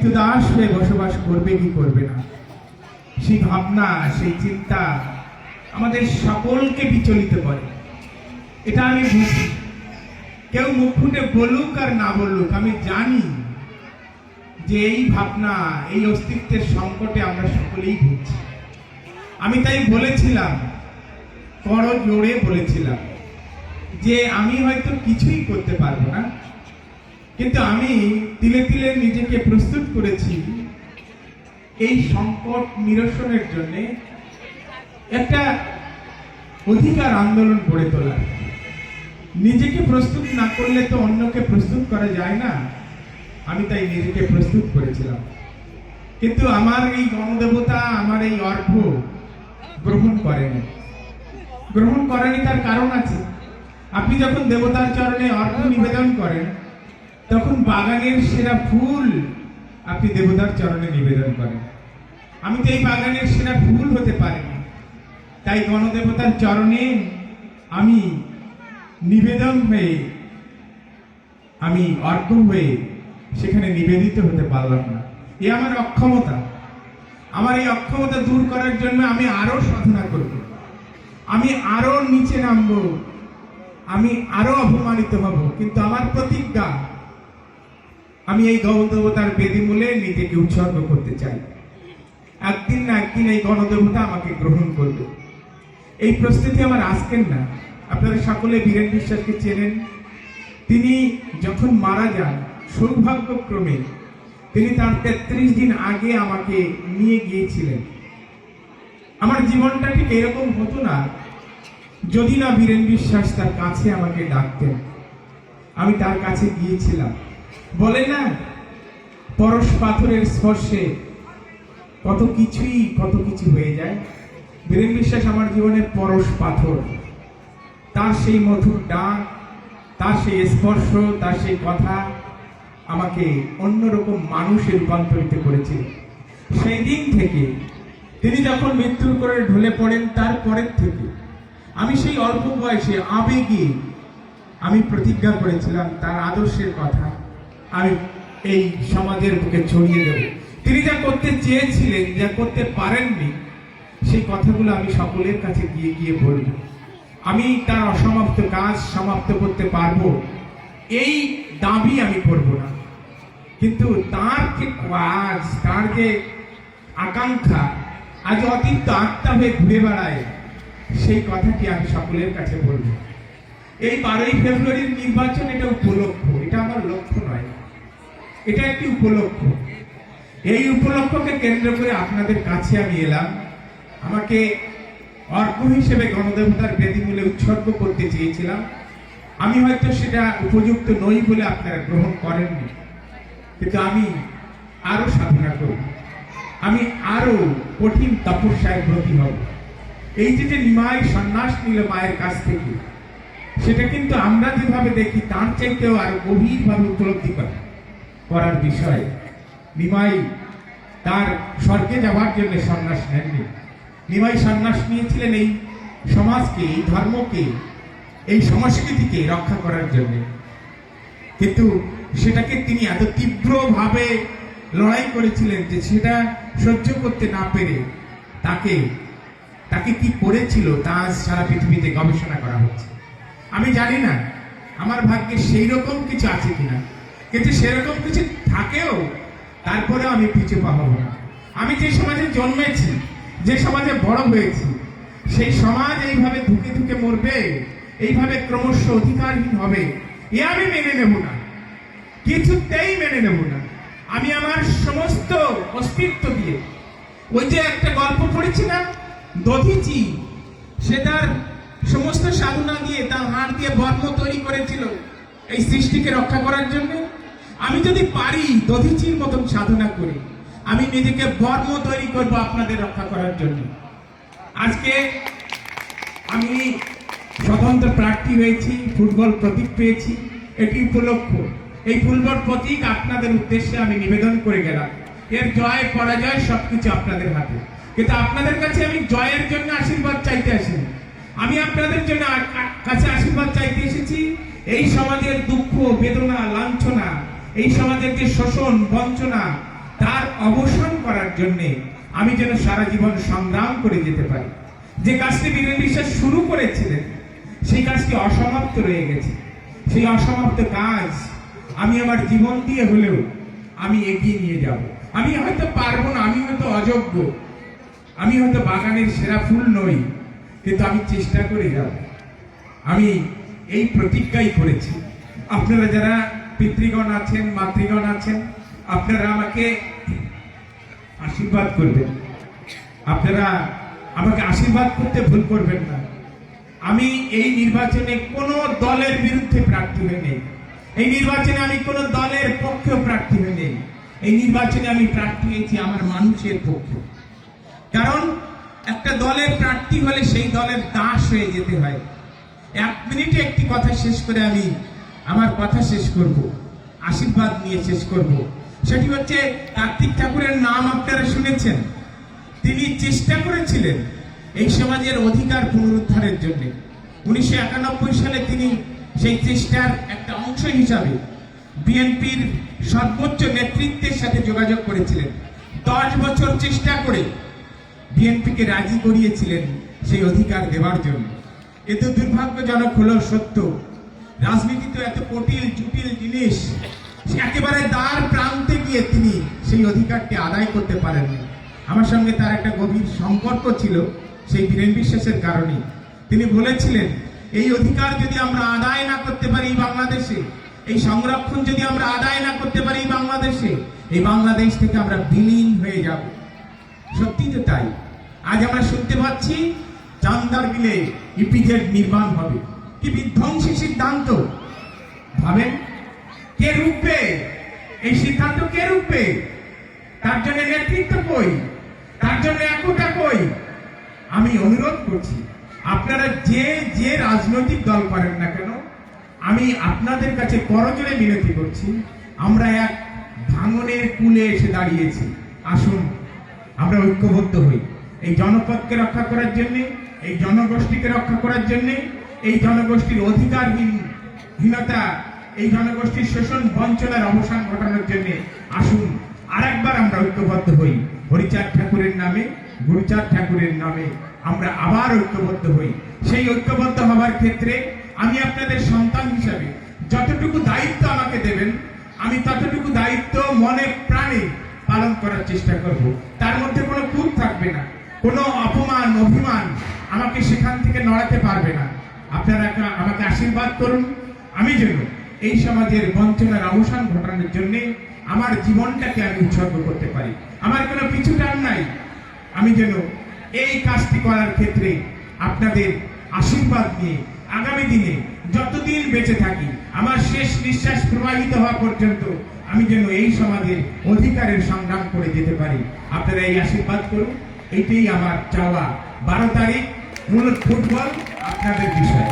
কৃতদাস হয়ে বসবাস করবে কি করবে না, সেই ভাবনা, সেই চিন্তা আমাদের সকলকে বিচলিত করে। এটা আমি বুঝি। কেউ মুখ ফুটে বলুক আর না বলুক, আমি জানি যে এই ভাবনা, এই অস্তিত্বের সংকটে আমরা সকলেই ভুগছি। আমি তাই বলেছিলাম, বড় জোরে বলেছিলাম যে আমি হয়তো কিছুই করতে পারবো না, কিন্তু আমি তিলে তিলে নিজেকে প্রস্তুত করেছি এই সংকট নিরসনের জন্য একটা অধিকার আন্দোলন গড়ে তোলা। নিজেকে প্রস্তুত না করলে তো অন্যকে প্রস্তুত করা যায় না। আমি তাই নিজেকে প্রস্তুত করেছিলাম, কিন্তু আমার এই গণদেবতা, আমার এই অর্ঘ্য গ্রহণ করেনি। তার কারণ আছে। আপনি যখন দেবতার চরণে অর্ঘ্য নিবেদন করেন, তখন বাগানের সেরা ফুল আপনি দেবতার চরণে নিবেদন করেন। আমি তো এই বাগানের সেরা ফুল হতে পারিনি, তাই গণদেবতার চরণে আমি নিবেদন হয়ে, আমি অর্ঘ্য হয়ে সেখানে নিবেদিত হতে পারলাম না। এ আমার অক্ষমতা। আমার এই অক্ষমতা দূর করার জন্য আমি আরো সাধনা করব, আমি আরো নিচে নামবো, আমি আরো অপমানিত হব, কিন্তু আমার প্রতিজ্ঞা, আমি এই গণদেবতার বেদিমূলে নিজেকে উৎসর্গ করতে চাই। একদিন না একদিন এই গণদেবতা আমাকে গ্রহণ করবে। এই প্রস্তুতি আমার আজকের না। আপনারা সকলে বীরেন বিশ্বাসকে চেনেন। তিনি যখন মারা যান, সৌভাগ্যক্রমে তিনি তার 33 দিন আগে আমাকে নিয়ে গিয়েছিলেন। আমার জীবনটা ঠিক এরকম হতো না যদি না বীরেন বিশ্বাস তার কাছে আমাকে ডাকতেন। আমি তার কাছে গিয়েছিলাম। বলে না, পরশ পাথরের স্পর্শে কত কিছু হয়ে যায়। বীরেন বিশ্বাস আমার জীবনে পরশ পাথর। তার সেই মধুর ডাক, তার সেই স্পর্শ, তার সেই কথা আমাকে অন্যরকম মানুষে রূপান্তরিত করেছিল। সেই দিন থেকে তিনি যখন মৃত্যুর করে ঢলে পড়েন, তারপরের থেকে আমি সেই অল্প বয়সে আবেগে আমি প্রতিজ্ঞা করেছিলাম তার আদর্শের কথা আমি এই সমাজের বুকে ছড়িয়ে দেব। তিনি যা করতে চেয়েছিলেন, যা করতে পারেননি, সেই কথাগুলো আমি সকলের কাছে গিয়ে গিয়ে বলব। আমি তার অসমাপ্ত কাজ সমাপ্ত করতে পারবো, এই দাবি আমি করব না, কিন্তু তার যে কাজ, তার যে আকাঙ্ক্ষা আজ অতীত আত্মা হয়ে ঘুরে বেড়ায়, সেই কথাটি আমি সকলের কাছে বলবো। এই 12ই ফেব্রুয়ারির নির্বাচন এটা উপলক্ষ, এটা আমার লক্ষ্য নয়, এটা একটি উপলক্ষ। এই উপলক্ষকে কেন্দ্র করে আপনাদের কাছে আমি এলাম। আমাকে অর্ঘ্য হিসেবে গণদেবতার বেদিমূলে উৎসর্গ করতে চেয়েছিলাম। আমি হয়তো সেটা উপযুক্ত নই বলে আপনারা গ্রহণ করেননি, কিন্তু আমি আরো সাধনা করব, আমি আরো কঠিন তপস্যায় ব্রতী হব। এই যে নিমাই সন্ন্যাস নিল মায়ের কাছ থেকে, সেটা কিন্তু আমরা যেভাবে দেখি তার চাইতেও আরো গভীরভাবে উপলব্ধি করার বিষয়। নিমাই তার স্বর্গে যাওয়ার জন্য সন্ন্যাস নেননি। নিমাই সন্ন্যাস নিয়েছিলেন এই সমাজকে, এই ধর্মকে, এই সংস্কৃতিকে রক্ষা করার জন্য। কিন্তু সেটাকে তিনি এত তীব্রভাবে লড়াই করেছিলেন যে সেটা সহ্য করতে না পেরে তাকে কি করেছিল তা সারা পৃথিবীতে গবেষণা করা হচ্ছে। আমি জানি না আমার ভাগ্যে সেই রকম কিছু আছে কিনা, কিন্তু সেরকম কিছু থাকেও তারপরেও আমি পিছু পা হব না। আমি যে সমাজে জন্মেছি, যে সমাজে বড় হয়েছি, সেই সমাজ এইভাবে ধুকে ধুকে মরবে, এইভাবে ক্রমশ অধিকারহীন হবে, এ আমি মেনে নেব না, কিছুতেই মেনে নেব না। আমি আমার সমস্ত অস্তিত্ব দিয়ে, ওই যে একটা গল্প পড়েছি না, দধিচি, সে তার সমস্ত সাধনা দিয়ে, তার হাড় দিয়ে বর্ম তৈরি করেছিল এই সৃষ্টিকে রক্ষা করার জন্য। আমি যদি পারি দধিচির মতন সাধনা করি, আমি নিজেকে বর্ম তৈরি করব আপনাদের রক্ষা করার জন্য। আজকে আমি স্বতন্ত্র প্রার্থী হয়েছি, ফুটবল প্রতীক পেয়েছি, এটি উপলক্ষ। এই ফুটবল প্রতীক আপনাদের উদ্দেশ্যে আমি নিবেদন করে গেলাম। এর জয় পরাজয় সবকিছু আপনাদের হাতে, কিন্তু আপনাদের কাছে আমি জয়ের জন্য আশীর্বাদ চাইতে আসিনি। আমি আপনাদের জন্য কাছে আশীর্বাদ চাইতে এসেছি। এই সমাজের দুঃখ, বেদনা, লাঞ্ছনা, এই সমাজের যে শোষণ, বঞ্চনা, অবসান করার জন্য আমি যেন সারা জীবন সংগ্রাম করে যেতে পারি। যে কাজটি বীরেন বিশ্বাস শুরু করেছিলেন সেই কাজটি অসমাপ্ত রয়ে গেছে। সেই অসমাপ্ত কাজ আমি আমার জীবন দিয়ে হলেও আমি এগিয়ে নিয়ে যাব। আমি হয়তো পারবো না, আমি হয়তো অযোগ্য, আমি হয়তো বাগানের সেরা ফুল নই, কিন্তু আমি চেষ্টা করে যাব। আমি এই প্রতিজ্ঞাই করেছি। আপনারা যারা পিতৃগণ আছেন, মাতৃগণ আছেন, আপনারা আমাকে আশীর্বাদ করবেন। আপনারা আমাকে আশীর্বাদ করতে ভুল করবেন না। আমি এই নির্বাচনে কোনো দলের বিরুদ্ধে প্রার্থী হয়ে নেই। এই নির্বাচনে আমি কোনো দলের পক্ষেও প্রার্থী হয়ে নেই। এই নির্বাচনে আমি প্রার্থী হয়েছি আমার মানুষের পক্ষে। কারণ একটা দলের প্রার্থী হলে সেই দলের দাস হয়ে যেতে হয়। 1 মিনিটে একটি কথা শেষ করে আমি আমার কথা শেষ করব, আশীর্বাদ নিয়ে শেষ করব। সেটি হচ্ছে কার্তিক ঠাকুরের নাম আপনারা শুনেছেন। তিনি চেষ্টা করেছিলেন এই সমাজের অধিকার পুনরুদ্ধারের জন্য। 1991 সালে তিনি সেই চেষ্টার একটা অংশ হিসাবে বিএনপির সর্বোচ্চ নেতৃত্বের সাথে যোগাযোগ করেছিলেন। 10 বছর চেষ্টা করে বিএনপিকে রাজি করিয়েছিলেন সেই অধিকার দেওয়ার জন্য। কিন্তু দুর্ভাগ্যজনক হলো সত্য, রাজনীতি তো এত জটিল জিনিস, একেবারে দ্বার প্রান্তে গিয়ে তিনি সেই অধিকারটি আদায় করতে পারেননি। আমার সঙ্গে তার একটা গভীর সম্পর্ক ছিল সেই বীরেন বিশ্বাসের কারণে। তিনি বলেছিলেন, এই অধিকার যদি আমরা আদায় না করতে পারি বাংলাদেশে, এই সংরক্ষণ যদি আমরা আদায় না করতে পারি বাংলাদেশে, এই বাংলাদেশ থেকে আমরা বিলীন হয়ে যাব। সত্যি তো তাই। আজ আমরা শুনতে পাচ্ছি চান্দার বিলে ইপিজেড নির্মাণ হবে। কি বিধ্বংসী সিদ্ধান্ত! ভাবেন, কে রুখবে এই সিদ্ধান্ত? কে রুখবে? তার জন্য নেতৃত্ব কই? তার জন্য একতা কই? আমি অনুরোধ করছি, আপনারা যে রাজনৈতিক দল করেন না কেন, আমি আপনাদের কাছে করজোড়ে মিনতি করছি। আমরা এক ভাঙনের কূলে এসে দাঁড়িয়েছি। আসুন আমরা ঐক্যবদ্ধ হই এই জনপদকে রক্ষা করার জন্য, এই জনগোষ্ঠীকে রক্ষা করার জন্য, এই জনগোষ্ঠীর অধিকারহীনতা, এই জনগোষ্ঠীর শোষণ বঞ্চনার অবসান ঘটানোর জন্য আসুন আরেকবার আমরা ঐক্যবদ্ধ হই। হরিচাঁদ ঠাকুরের নামে, গুরুচাঁদ ঠাকুরের নামে আমরা আবার ঐক্যবদ্ধ হই। সেই ঐক্যবদ্ধ হওয়ার ক্ষেত্রে আমি আপনাদের সন্তান হিসাবে যতটুকু দায়িত্ব আমাকে দেবেন, আমি ততটুকু দায়িত্ব মনে প্রাণে পালন করার চেষ্টা করব। তার মধ্যে কোনো খুঁত থাকবে না, কোনো অপমান অভিমান আমাকে সেখান থেকে নড়াতে পারবে না। আপনারা আমাকে আশীর্বাদ করুন, আমি যেন এই সমাজের বঞ্চনার অবসান ঘটানোর জন্য আমার জীবনটাকে আমি উৎসর্গ করতে পারি। আমার কোনো পিছু টান নাই। আমি যেন এই কাজটি করার ক্ষেত্রে আপনাদের আশীর্বাদ নিয়ে আগামী দিনে যতদিন বেঁচে থাকি, আমার শেষ নিঃশ্বাস প্রবাহিত হওয়া পর্যন্ত আমি যেন এই সমাজের অধিকারের সংগ্রাম করে যেতে পারি। আপনারা এই আশীর্বাদ করুন, এইটাই আমার চাওয়া। 12 তারিখ মূলত ফুটবল আপনাদের বিষয়।